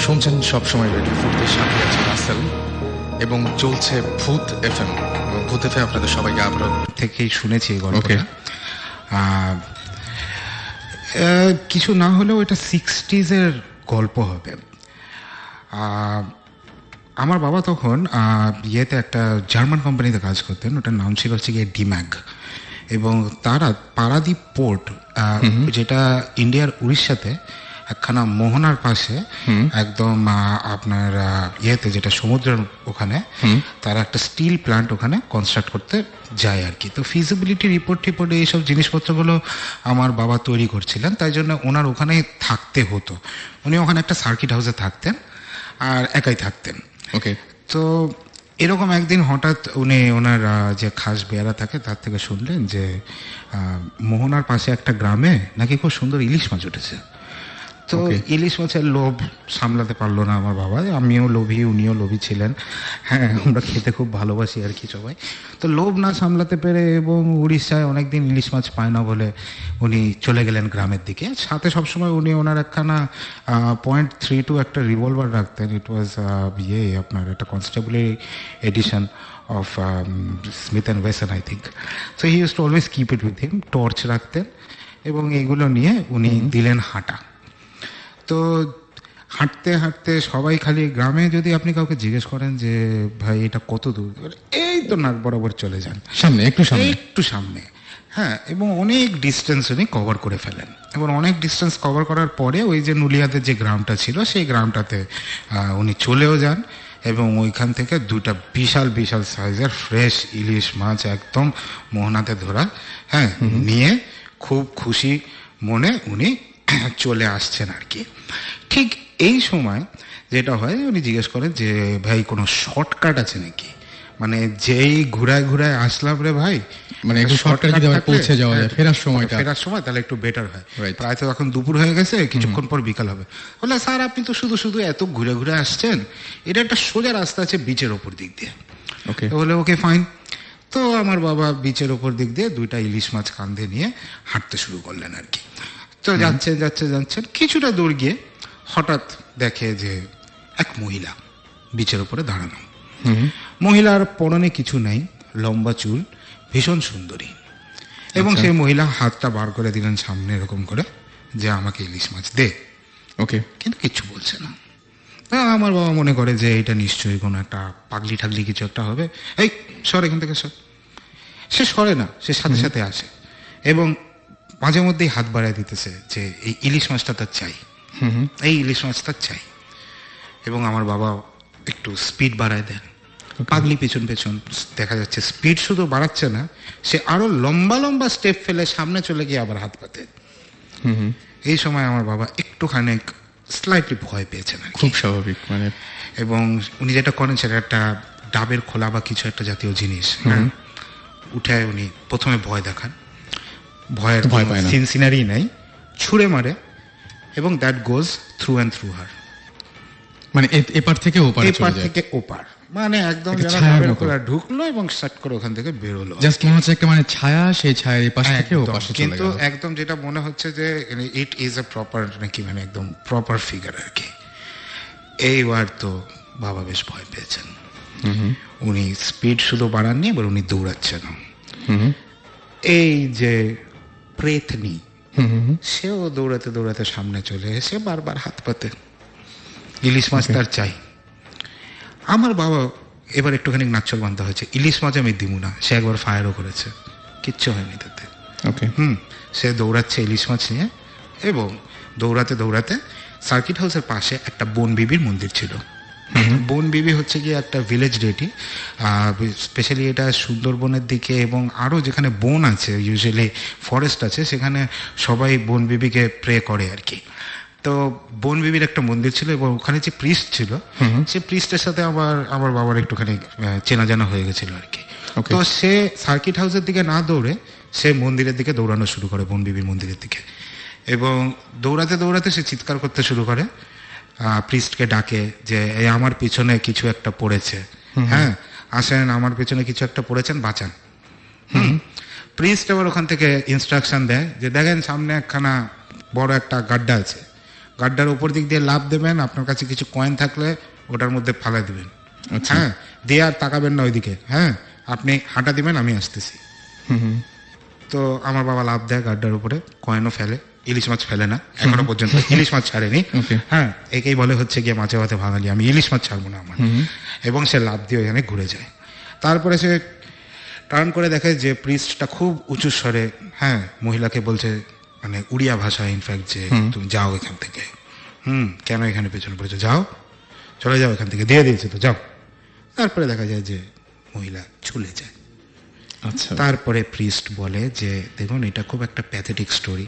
শুনছেন সবসময় রেডিও ফুটের সাথে আছে রাসেল এবং চলছে ভূত এফএম। ভূত এফএম আপনাদের সবাইকে আবারও থেকেই শুনেছি এই গল্পটা। কিছু না হলেও এটা 60s এর গল্প হবে। আমার বাবা তখন ইয়েতে একটা জার্মান কোম্পানিতে কাজ করতেন, ওটার নাম ছিল হচ্ছে গিয়ে ডিম্যাগ, এবং তারা পারাদ্বীপ পোর্ট, যেটা ইন্ডিয়ার উড়িষ্যাতে একখানা মোহনার পাশে একদম আপনার ইয়েতে যেটা সমুদ্রের ওখানে, তারা একটা স্টিল প্ল্যান্ট ওখানে কনস্ট্রাক্ট করতে যায় আর কি। তো ফিজিবিলিটি রিপোর্ট টিপোর্টে এইসব জিনিসপত্রগুলো আমার বাবা তৈরি করছিলেন, তাই জন্য ওনার ওখানে থাকতে হতো। উনি ওখানে একটা সার্কিট হাউসে থাকতেন আর একাই থাকতেন। ওকে। তো এরকম একদিন হঠাৎ উনি ওনার যে খাস বেয়ারা থাকে তার থেকে শুনলেন যে মোহনার পাশে একটা গ্রামে নাকি খুব সুন্দর ইলিশ মাছ উঠেছে। তো ইলিশ মাছের লোভ সামলাতে পারলো না আমার বাবা, আমিও লোভী, উনিও লোভী ছিলেন। হ্যাঁ, আমরা খেতে খুব ভালোবাসি আর কি সবাই। তো লোভ না সামলাতে পেরে এবং উড়িষ্যায় অনেকদিন ইলিশ মাছ পায় না বলে উনি চলে গেলেন গ্রামের দিকে। সাথে সবসময় উনি ওনার একখানা .32 একটা রিভলভার রাখতেন। ইট ওয়াজ আপনার একটা constabulary edition of Smith and Wesson I think. So he use to always keep it with him. Torch রাখতেন এবং এগুলো নিয়ে উনি দিলেন হাঁটা। তো হাঁটতে হাঁটতে সবাই খালি, গ্রামে যদি আপনি কাউকে জিজ্ঞেস করেন যে ভাই এটা কত দূর, এই তো নাক বরাবর চলে যান, সামনে একটু সামনে। হ্যাঁ, এবং অনেক ডিস্টেন্স উনি কভার করে ফেলেন। এবং অনেক ডিস্টেন্স কভার করার পরে ওই যে নুলিয়াতে যে গ্রামটা ছিল সেই গ্রামটাতে উনি চলেও যান এবং ওইখান থেকে দুটা বিশাল বিশাল সাইজের ফ্রেশ ইলিশ মাছ একদম মোহনাতে ধরা, হ্যাঁ, নিয়ে খুব খুশি মনে উনি চলে আসছেন আর কি। ঠিক এই সময় যেটা হয়, উনি জিজ্ঞেস করেন যে ভাই কোনো শর্টকাট আছে নাকি, মানে যেই ঘুরায় ঘুরায় আসলাম রে ভাই, মানে একটু শর্টকাট পৌঁছে যাওয়া যায় ফেরার সময় তাহলে একটু বেটার হয়। প্রায় তো এখন দুপুর হয়ে গেছে, কিছুক্ষণ পর বিকাল হবে। বলে স্যার আপনি তো শুধু শুধু এত ঘুরে ঘুরে আসছেন, এটা একটা সোজা রাস্তা আছে বিচের ওপর দিক দিয়ে। বলে ওকে ফাইন। তো আমার বাবা বিচের ওপর দিক দিয়ে দুইটা ইলিশ মাছ কাঁধে নিয়ে হাঁটতে শুরু করলেন আর কি। তো যাচ্ছেন কিছুটা দূর গিয়ে হঠাৎ দেখে যে এক মহিলা বিচের উপরে দাঁড়ানো। মহিলার পরনে কিছু নাই, লম্বা চুল, ভীষণ সুন্দরী। এবং সেই মহিলা হাতটা বার করে দিলেন সামনে এরকম করে যে আমাকে ইলিশ মাছ দে। ওকে। কিন্তু কিচ্ছু বলছে না। আমার বাবা মনে করে যে এটা নিশ্চয়ই কোনো একটা পাগলি ঠাগলি কিছু একটা হবে, এই সর এখান থেকে সর। সে সরে না, সে সাথে সাথে আসে এবং মাঝে মধ্যেই হাত বাড়ায় দিতেছে যে এই ইলিশ মাছটা তার চাই, এই ইলিশ মাছটা চাই। এবং আমার বাবা একটু স্পিড বাড়ায় দেন। পাগলি পেছন পেছন দেখা যাচ্ছে স্পিড শুধু বাড়াচ্ছে না, সে আরো লম্বা লম্বা স্টেপ ফেলে সামনে চলে গিয়ে আবার হাত পাতে। এই সময় আমার বাবা একটুখানি স্লাইটলি ভয় পেয়েছেন, খুব স্বাভাবিক মানে। এবং উনি যেটা করেন সেটা একটা ডাবের খোলা বা কিছু একটা জাতীয় জিনিস উঠে উনি প্রথমে ভয় দেখান। ভয়ের সিনারি নাই, ছুঁড়ে মারে এবং that goes through and through her. মানে এপার থেকে ওপার, মানে একদম ঢুকলো এবং শাট করে ওখান থেকে বেরোলো। জাস্ট মনে হচ্ছে একটা মানে ছায়া, সেই ছায়ার এপাশ থেকে ওপাশে চলে গেল। কিন্তু একদম যেটা মনে হচ্ছে যে ইট ইজ আ প্রপার নাকি, মানে একদম প্রপার ফিগার আর কি। এইবার তো বাবা বেশ ভয় পেয়েছেন। উনি স্পিড শুধু বাড়াননি, এবার উনি দৌড়াচ্ছেন। এই যে প্রেতনি, সেও দৌড়াতে দৌড়াতে সামনে চলে এসে বারবার হাত পাতে, ইলিশ মাছ তার চাই। আমার বাবা এবার একটুখানি নাচ্ছল বান্ধা হয়েছে, ইলিশ মাছ আমি দিব না। সে একবার ফায়ারও করেছে, কিচ্ছু হয়নি তাতে। সে দৌড়াচ্ছে ইলিশ মাছ নিয়ে এবং দৌড়াতে দৌড়াতে সার্কিট হাউসের পাশে একটা বন বিবির মন্দির ছিল। বন বিবি হচ্ছে গিয়ে একটা ভিলেজ ডেটি, স্পেশালি এটা সুন্দরবনের দিকে এবং আরও যেখানে বন আছে, ইউজুয়ালি ফরেস্ট আছে, সেখানে সবাই বন বিবিকে প্রে করে আর কি। তো বন বিবির একটা মন্দির ছিল এবং ওখানে যে প্রিস্ট ছিল, সে প্রিস্টের সাথে আমার বাবার একটুখানি চেনা জানা হয়ে গেছিল আর কি। তো সে সার্কিট হাউসের দিকে না দৌড়ে সে মন্দিরের দিকে দৌড়ানো শুরু করে, বন বিবির মন্দিরের দিকে। এবং দৌড়াতে দৌড়াতে সে চিৎকার করতে শুরু করে, প্রিস্টকে ডাকে যে আমার পিছনে কিছু একটা পড়েছে, হ্যাঁ আসেন, আমার পিছনে কিছু একটা পড়েছেন, বাঁচান। প্রিস্ট আবার ওখান থেকে ইনস্ট্রাকশন দেয় যে দেখেন সামনে একখানা বড় একটা গাড্ডা আছে, গাড্ডার উপর দিক দিয়ে লাফ দেবেন, আপনার কাছে কিছু কয়েন থাকলে ওটার মধ্যে ফালা দিবেন, হ্যাঁ, দিয়ে আর তাকাবেন না ওইদিকে, হ্যাঁ, আপনি হাঁটা দিবেন, আমি আসতেছি। তো আমার বাবা লাফ দেয় গাড্ডার উপরে, কয়েনও ফেলে, ইলিশ মাছ ফেলে না এখনো পর্যন্ত, ইলিশ মাছ ছাড়েনি, হ্যাঁ, একেই বলে হচ্ছে গিয়ে মাছে ভাতে ভাঙালি, আমি ইলিশ মাছ ছাড়বো না আমার। এবং সে লাফ দিয়ে ওখানে ঘুরে যায়। তারপরে সে টার্ন করে দেখে যে প্রিস্টটা খুব উঁচু স্বরে, হ্যাঁ, মহিলাকে বলছে, মানে উড়িয়া ভাষায় ইনফ্যাক্ট, যে তুমি যাও এখান থেকে, কেন এখানে পেছনে পড়েছো, যাও, চলে যাও এখান থেকে, দিয়ে দিয়েছে তো, যাও। তারপরে দেখা যায় যে মহিলা চলে যায়। আচ্ছা, তারপরে প্রিস্ট বলে যে দেখুন এটা খুব একটা প্যাথেটিক স্টোরি,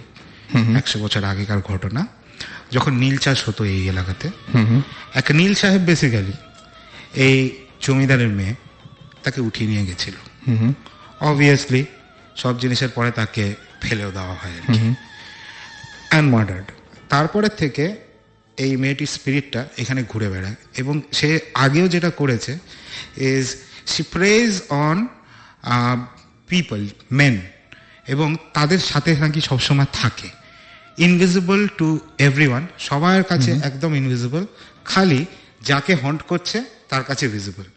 100 বছর আগেকার ঘটনা, যখন নীল চাষ হতো এই এলাকাতে, এক নীল সাহেব বেসিক্যালি এই জমিদারের মেয়ে তাকে উঠিয়ে নিয়ে গেছিল। অবভিয়াসলি সব জিনিসের পরে তাকে ফেলেও দেওয়া হয় আর কি, অ্যান্ড মার্ডার্ড। তারপরে থেকে এই মেয়েটির স্পিরিটটা এখানে ঘুরে বেড়ায়, এবং সে আগেও যেটা করেছে is she preys on people, men, এবং তাদের সাথে নাকি সবসময় থাকে, ইনভিজিবল টু এভরিওয়ান, সবার কাছে একদম ইনভিজিবল, খালি যাকে হন্ট করছে তার কাছে ভিজিবল,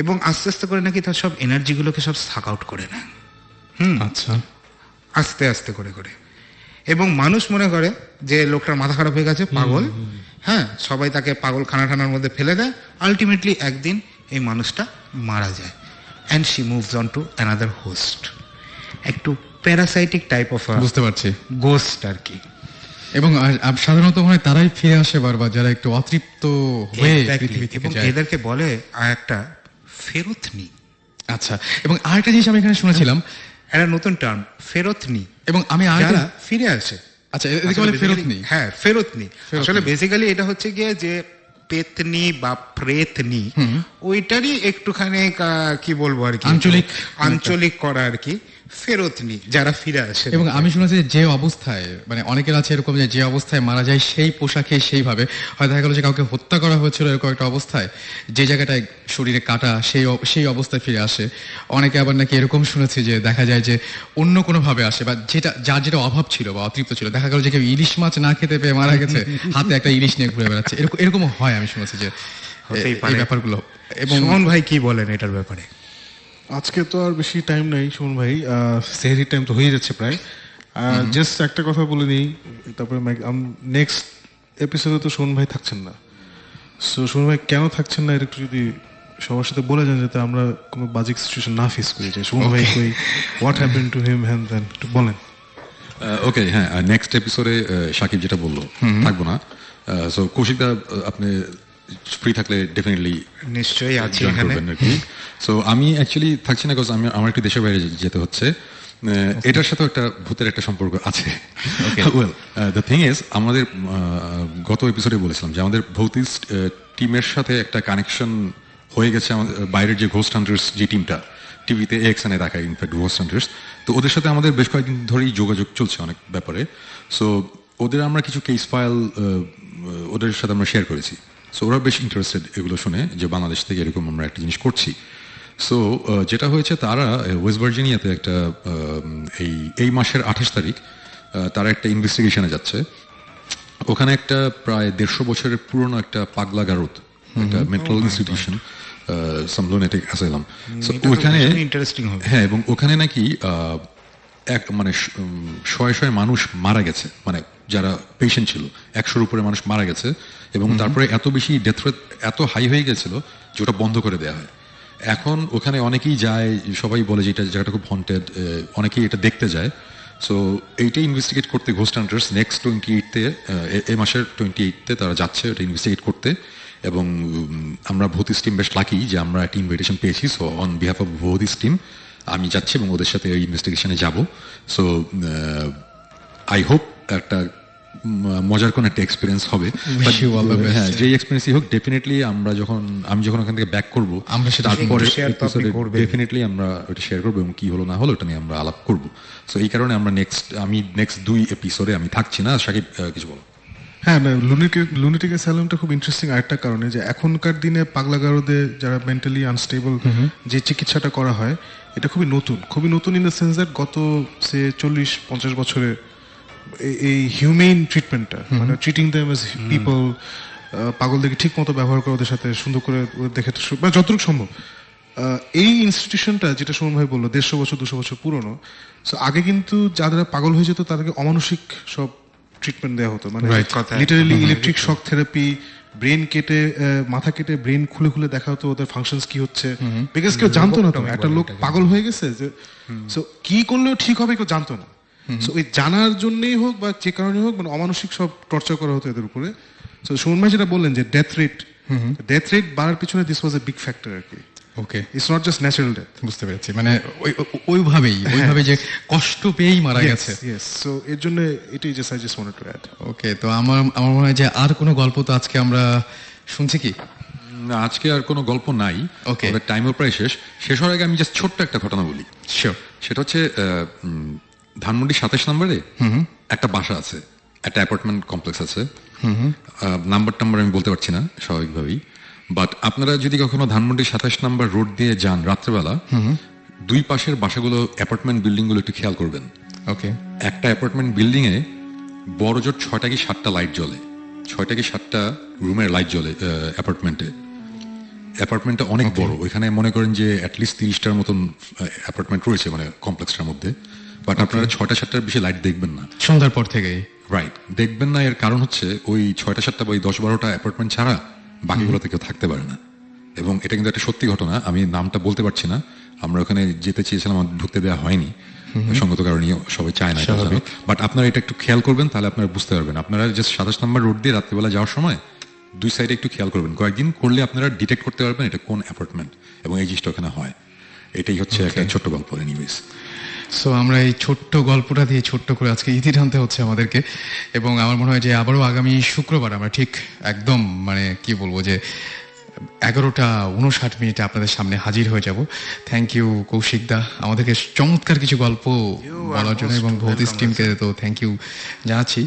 এবং আস্তে আস্তে করে নাকি তার সব এনার্জিগুলোকে সব সাক আউট করে নেয়, আচ্ছা, আস্তে আস্তে করে করে। এবং মানুষ মনে করে যে লোকটার মাথা খারাপ হয়ে গেছে, পাগল, হ্যাঁ, সবাই তাকে পাগল খানার মধ্যে ফেলে দেয়। আলটিমেটলি একদিন এই মানুষটা মারা যায়, and she moves on to another host, একটু প্যারাসাইটিক টাইপ অফ বুঝতে পারছি। গোস্ট আর কি। এবং সাধারণত মনে হয় তারাই ফিরে আসে বারবার, যারা একটু অতৃপ্ত হয়ে পৃথিবী থেকে এবং যায়। এদেরকে বলে একটা ফেরতনি। আচ্ছা, এবং আরেকটা জিনিস আমি এখানে শুনেছিলাম, একটা নতুন টার্ম, ফেরতনি, এবং আমি যারা ফিরে আসে। আচ্ছা, এদিকে বলে ফেরতনি। হ্যাঁ, ফেরতনি। আসলে বেসিক্যালি এটা হচ্ছে গিয়ে যে পেতনি বা প্রেতনি, ওইটারই একটুখানি কি বলবো আর কি, আঞ্চলিক করা আর কি, ফেরতনি, যারা ফিরে আসে। এবং আমি শুনেছি যে অবস্থায়, মানে অনেকের আছে এরকম যে অবস্থায় মারা যায় সেই পোশাকে সেইভাবে, হয় দেখা গেল যে কাউকে হত্যা করা হয়েছিল এরকম একটা অবস্থায়, যে জায়গাটায় শরীরে কাটা, সেই অবস্থায় ফিরে আসে। অনেকে আবার নাকি এরকম শুনেছি যে দেখা যায় যে অন্য কোনো ভাবে আসে, বা যার যেটা অভাব ছিল বা অতৃপ্ত ছিল, দেখা গেল যে কেউ ইলিশ মাছ না খেতে পেয়ে মারা গেছে, হাতে একটা ইলিশ নিয়ে ঘুরে বেড়াচ্ছে, এরকম হয় আমি শুনেছি যে এই ব্যাপারগুলো। এবং সুমন ভাই কি বলেন এটার ব্যাপারে? আজকে তো আর বেশি টাইম নাই সুমন ভাই, সেহরির টাইম তো হয়ে যাচ্ছে প্রায়। জাস্ট একটা কথা বলে নিই, তারপরে নেক্সট এপিসোডে তো সুমন ভাই থাকছেন না। সো সুমন ভাই কেন থাকছেন না, এটা একটু যদি সবার সাথে বলে যান, যাতে আমরা কোনো বাজিক সিচুয়েশন না ফেস করি। যে সুমন ভাই কই, হোয়াট হ্যাপেন টু হিম, হ্যান দেন, একটু বলেন। ওকে, হ্যাঁ, নেক্সট এপিসোডে সাকিব যেটা বললো, থাকবো না। সো কৌশিকদা, আপনি ফ্রি থাকলে ডেফিনেটলি নিশ্চয়ই আছি জয়েন এখানে। করবেন আর কি। সো আমি অ্যাকচুয়ালি থাকছি না, বিকজ আমার একটু দেশের বাইরে যেতে হচ্ছে। এটার সাথেও একটা ভূতের একটা সম্পর্ক আছে। ওয়েল, দ্য থিং ইজ, আমাদের গত এপিসোডে বলেছিলাম যে আমাদের ভৌতিস্ট টিমের সাথে একটা কানেকশন হয়ে গেছে, আমাদের বাইরের যে ঘোস্ট হান্টার্স যে টিমটা টিভিতে এক্সএনে দেখায়, ইনফ্যাক্ট ঘোস্ট হান্টার্স, তো ওদের সাথে আমাদের বেশ কয়েকদিন ধরেই যোগাযোগ চলছে অনেক ব্যাপারে। সো ওদের আমরা কিছু কেস ফাইল ওদের সাথে আমরা শেয়ার করেছি। সো ওরা বেশ ইন্টারেস্টেড এগুলো শুনে, যে বাংলাদেশ থেকে এরকম আমরা একটা জিনিস করছি। সো যেটা হয়েছে, তারা ওয়েস্ট ভার্জিনিয়াতে একটা এই মাসের 28 তারিখ তারা একটা ইনভেস্টিগেশনে যাচ্ছে। ওখানে একটা প্রায় 150 বছরের পুরনো একটা পাগলা গারদ, একটা মেন্টাল ইনস্টিটিউশন, সাম লুনেটিক অ্যাসাইলাম। সো ওখানে ইন্টারেস্টিং হবে। হ্যাঁ, এবং ওখানে নাকি মানে শয়ে মানুষ মারা গেছে, মানে যারা পেশেন্ট ছিল 100-র উপরে মানুষ মারা গেছে, এবং তারপরে এত বেশি ডেথ রেট এত হাই হয়ে গেছিল যে ওটা বন্ধ করে দেওয়া হয়। এখন ওখানে অনেকেই যায়, সবাই বলে যে এটা জায়গাটা খুব হন্টেড, অনেকেই এটা দেখতে যায়। সো এইটা ইনভেস্টিগেট করতে ঘোস্ট হান্টার্স নেক্সট 28-তে, এই মাসের 28-তে তারা যাচ্ছে ওটা ইনভেস্টিগেট করতে। এবং আমরা ভৌতিস টিম বেশ লাকি যে আমরা একটা ইনভিটেশন পেয়েছি। সো অন বিহাফ অফ ভৌতিস টিম আমি যাচ্ছি এবং ওদের সাথে ওই ইনভেস্টিগেশনে যাব। সো আই হোপ একটা মজার কোন একটা এক্সপিরিয়েন্স হবে। হ্যাঁ, যে এক্সপিরিয়েন্সই হোক, ডেফিনেটলি আমি যখন ওখান থেকে ব্যাক করবো, আমরা সেটা তারপরে এপিসোডে ডেফিনেটলি আমরা ওটা শেয়ার করবো, এবং কি হলো না হলো ওটা নিয়ে আমরা আলাপ করবো। সো এই কারণে আমরা নেক্সট 2 এপিসোডে আমি থাকছি না। সাকিব, কিছু বলো? হ্যাঁ, লুনেটিক অ্যাসাইলামটা খুব ইন্টারেস্টিং আরেকটা কারণে, যে এখনকার দিনে পাগলা গারদে যারা মেন্টালি আনস্টেবল যে চিকিৎসাটা করা হয়, এটা খুবই নতুন ইন দ্য সেন্স দ্যাট গত 40-50 বছরে এই হিউম্যান ট্রিটমেন্টটা, মানে ট্রিটিং দেম এজ পিপল, পাগলদেরকে ঠিক মতো ব্যবহার করে ওদের সাথে সুন্দর করে ওদের দেখে মানে যতটুকু সম্ভব। এই ইনস্টিটিউশনটা যেটা সুমন ভাই বললো 150 বছর 200 বছর পুরনো, সো আগে কিন্তু যারা পাগল হয়ে যেত তাদেরকে অমানসিক সব ট্রিটমেন্ট দেওয়া হতো, মানে কথায়। Literally electric shock therapy, brain কেটে মাথা কেটে ব্রেন খুলে খুলে দেখা হতো ওদের ফাংশনস কি হচ্ছে, বিকজ কেউ জানতো না তো একটা লোক পাগল হয়ে গেছে যে, সো কি করলেও ঠিক হবে কেউ জানতো না। সো ওই জানার জন্যই হোক বা যে কারণে হোক মানে অমানসিক সব টর্চার করা হতো এদের উপরে। সো সুমন ভাই যেটা বললেন যে ডেথ রেট বাড়ার পিছনে this was a big factor আর কি। Okay, it's not just natural death. বুঝতে পেরেছি, মানে ওইভাবে যে কষ্ট পেয়েই মারা গেছে। ইয়েস, সো এর জন্য এটাই just I just wanted to add. Okay, তো আমার মনে হয় যে আর কোনো গল্প তো আজকে আমরা শুনছি কি? না, আজকে আর কোনো গল্প নাই, Okay. ওদের টাইমও প্রায় শেষ হওয়ার আগে আমি জাস্ট ছোট্ট একটা ঘটনা বলি। শিওর। সেটা হচ্ছে ধানমন্ডি 27 নম্বরে একটা বাসা আছে, একটা অ্যাপার্টমেন্ট কমপ্লেক্স আছে। নাম্বার আমি বলতে পারছি না স্বাভাবিকভাবেই, বাট আপনারা যদি কখনো ধানমন্ডি 27 নম্বর রোড দিয়ে যান রাত্রেবেলা, দুই পাশের বাসাগুলো অ্যাপার্টমেন্ট বিল্ডিং গুলো একটু খেয়াল করবেন। ওকে, একটা অ্যাপার্টমেন্ট বিল্ডিং এ বড় জোর 6টা কি 7টা লাইট জ্বলে, 6টা কি 7টা রুমের লাইট জ্বলে অ্যাপার্টমেন্টটা অনেক বড়, ওইখানে মনে করেন যে অ্যাটলিস্ট 30টার মতন অ্যাপার্টমেন্ট রয়েছে মানে কমপ্লেক্সটার মধ্যে, বাট আপনারা 6টা 7টার বেশি লাইট দেখবেন না। সন্ধ্যার পর থেকেই? রাইট, দেখবেন না, এর কারণ হচ্ছে ওই 6টা 7টা বা ওই 10-12টা অ্যাপার্টমেন্ট ছাড়া বাকিগুলোতে কেউ থাকতে পারে না। এবং এটা কিন্তু একটা সত্যি ঘটনা, আমি নামটা বলতে পারছি না, আমরা ওখানে যেতে চেয়েছিলাম, আমাদের ঢুকতে দেওয়া হয়নি সঙ্গত কারণে, সবাই চায় না, বাট আপনারা এটা একটু খেয়াল করবেন, তাহলে আপনারা বুঝতে পারবেন। আপনারা জাস্ট 27 নম্বর রোড দিয়ে রাত্রিবেলা যাওয়ার সময় দুই সাইডে একটু খেয়াল করবেন, কয়েকদিন করলে আপনারা ডিটেক্ট করতে পারবেন এটা কোন অ্যাপার্টমেন্ট, এবং এই জিনিসটা ওখানে হয়। এটাই হচ্ছে একটা ছোট্ট গল্প। এনিওয়েজ, সো আমরা এই ছোট্ট গল্পটা দিয়ে ছোট্ট করে আজকে ইতি টানতে হচ্ছে আমাদেরকে, এবং আমার মনে হয় যে আবারও আগামী শুক্রবার আমরা ঠিক একদম মানে কি বলবো যে 11:59 আপনাদের সামনে হাজির হয়ে যাব। থ্যাংক ইউ কৌশিক দা আমাদেরকে চমৎকার কিছু গল্প বলার জন্য, এবং ভৌতিস টিমকে তো থ্যাংক ইউ জানাচ্ছি।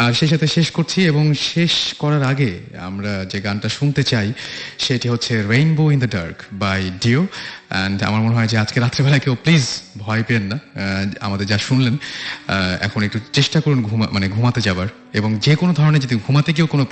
আর সেই সাথে শেষ করছি, এবং শেষ করার আগে আমরা যে গানটা শুনতে চাই সেটি হচ্ছে rainbow in the dark by Dio. And আমার মনে হয় যে আজকে রাত্রেবেলা কেউ প্লিজ ভয় পেন না, আমাদের যা শুনলেন এখন একটু চেষ্টা করুন ঘুমাতে যাবার, এবং যে কোনো ধরনের যদি ঘুমাতে গিয়েও কোনো